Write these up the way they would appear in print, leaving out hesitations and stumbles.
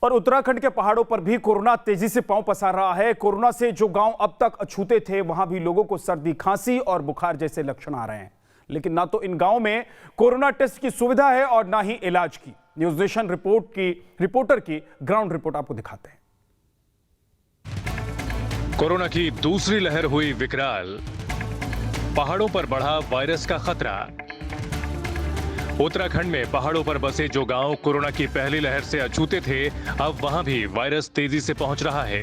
और उत्तराखंड के पहाड़ों पर भी कोरोना तेजी से पांव पसार रहा है। कोरोना से जो गांव अब तक अछूते थे, वहां भी लोगों को सर्दी, खांसी और बुखार जैसे लक्षण आ रहे हैं। लेकिन ना तो इन गांवों में कोरोना टेस्ट की सुविधा है और ना ही इलाज की। न्यूज नेशन रिपोर्टर की ग्राउंड रिपोर्ट आपको दिखाते हैं। कोरोना की दूसरी लहर हुई विकराल, पहाड़ों पर बढ़ा वायरस का खतरा। उत्तराखंड में पहाड़ों पर बसे जो गांव कोरोना की पहली लहर से अछूते थे, अब वहां भी वायरस तेजी से पहुंच रहा है।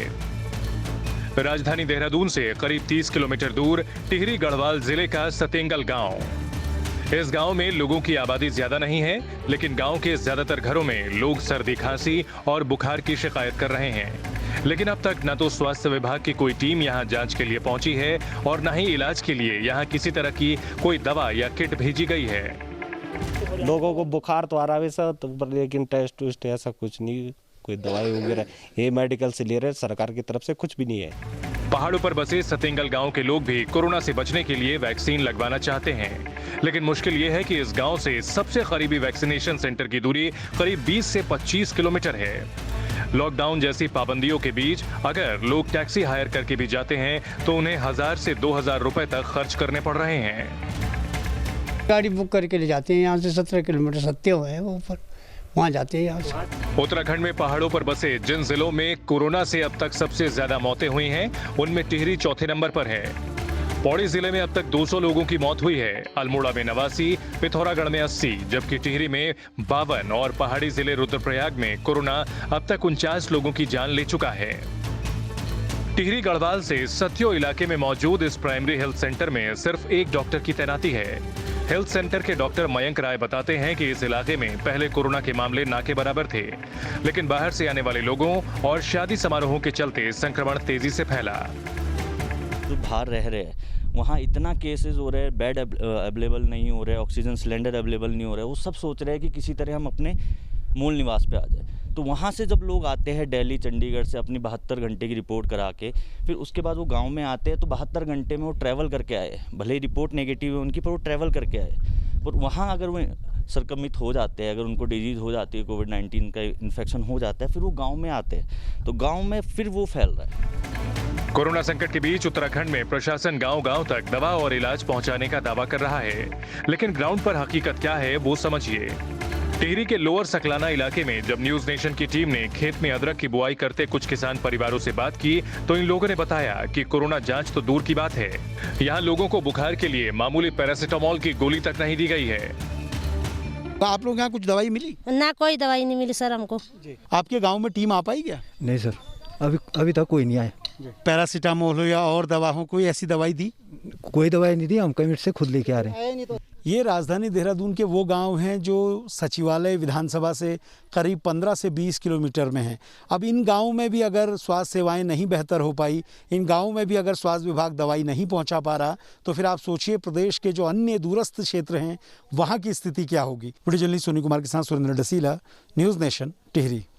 राजधानी देहरादून से करीब 30 किलोमीटर दूर टिहरी गढ़वाल जिले का सतेंगल गांव। इस गांव में लोगों की आबादी ज्यादा नहीं है, लेकिन गांव के ज्यादातर घरों में लोग सर्दी, खांसी और बुखार की शिकायत कर रहे हैं। लेकिन अब तक न तो स्वास्थ्य विभाग की कोई टीम यहां जांच के लिए पहुंची है और न ही इलाज के लिए यहां किसी तरह की कोई दवा या किट भेजी गई है। लोगों को बुखार तो आ रहा है सब, तो लेकिन टेस्ट वेस्ट ऐसा कुछ नहीं, कोई दवाई वगैरह ये मेडिकल से ले रहे, सरकार की तरफ से कुछ भी नहीं है। पहाड़ों पर बसे सतेंगल गांव के लोग भी कोरोना से बचने के लिए वैक्सीन लगवाना चाहते हैं, लेकिन मुश्किल ये है कि इस गांव से सबसे करीबी वैक्सीनेशन सेंटर की दूरी करीब 20 से 25 किलोमीटर है। लॉकडाउन जैसी पाबंदियों के बीच अगर लोग टैक्सी हायर करके भी जाते हैं तो उन्हें 1000 से 2000 रुपए तक खर्च करने पड़ रहे हैं। गाड़ी बुक करके ले जाते हैं, यहाँ से 17 किलोमीटर सत्य है वो ऊपर, वहाँ जाते हैं यहाँ से। उत्तराखंड में पहाड़ों पर बसे जिन जिलों में कोरोना से अब तक सबसे ज्यादा मौतें हुई हैं, उनमें टिहरी चौथे नंबर पर है। पौड़ी जिले में अब तक 200 लोगों की मौत हुई है, अल्मोड़ा में 89, पिथौरागढ़ में 80, जबकि टिहरी में 52 और पहाड़ी जिले रुद्रप्रयाग में कोरोना अब तक 49 लोगों की जान ले चुका है। टिहरी गढ़वाल से सत्यो इलाके में मौजूद इस प्राइमरी हेल्थ सेंटर में सिर्फ एक डॉक्टर की तैनाती है। हेल्थ सेंटर के डॉक्टर मयंक राय बताते हैं कि इस इलाके में पहले कोरोना के मामले ना के बराबर थे, लेकिन बाहर से आने वाले लोगों और शादी समारोहों के चलते संक्रमण तेजी से फैला। जो बाहर रह रहे हैं वहाँ इतना केसेस हो रहे हैं, बेड अवेलेबल नहीं हो रहे, ऑक्सीजन सिलेंडर अवेलेबल नहीं हो रहे, वो सब सोच रहे हैं कि किसी तरह हम अपने मूल निवास पे आ जाए। तो वहाँ से जब लोग आते हैं दिल्ली, चंडीगढ़ से अपनी 72 घंटे की रिपोर्ट करा के, फिर उसके बाद वो गांव में आते हैं तो 72 घंटे में वो ट्रैवल करके आए, भले ही रिपोर्ट नेगेटिव है उनकी, पर वो ट्रैवल करके आए। पर वहाँ अगर वो संक्रमित हो जाते हैं, अगर उनको डिजीज़ हो जाती है, कोविड-19 का इन्फेक्शन हो जाता है, फिर वो गाँव में आते हैं तो गाँव में फिर वो फैल रहा है। कोरोना संकट के बीच उत्तराखंड में प्रशासन गांव-गांव तक दवा और इलाज पहुंचाने का दावा कर रहा है, लेकिन ग्राउंड पर हकीकत क्या है वो समझिए। टिहरी के लोअर सकलाना इलाके में जब न्यूज नेशन की टीम ने खेत में अदरक की बुआई करते कुछ किसान परिवारों से बात की तो इन लोगों ने बताया कि कोरोना जांच तो दूर की बात है, यहाँ लोगों को बुखार के लिए मामूली पैरासिटामोल की गोली तक नहीं दी गई है। तो आप लोग यहाँ कुछ दवाई मिली? ना, कोई दवाई नहीं मिली सर हमको। आपके गांव में टीम आ पाई क्या? नहीं सर, अभी तक कोई नहीं आया। पैरासिटामोल हो या और दवा हो, कोई ऐसी दवाई दी? कोई दवाई नहीं दी, हम कमिट से खुद लेके आ रहे हैं। ये राजधानी देहरादून के वो गांव हैं जो सचिवालय विधानसभा से करीब 15 से 20 किलोमीटर में हैं। अब इन गांवों में भी अगर स्वास्थ्य सेवाएं नहीं बेहतर हो पाई, इन गांवों में भी अगर स्वास्थ्य विभाग दवाई नहीं पहुंचा पा रहा, तो फिर आप सोचिए प्रदेश के जो अन्य दूरस्थ क्षेत्र हैं वहाँ की स्थिति क्या होगी। वीडियो जर्नलिस्ट सोनी कुमार के साथ सुरेंद्र डसीला, न्यूज़ नेशन, टिहरी।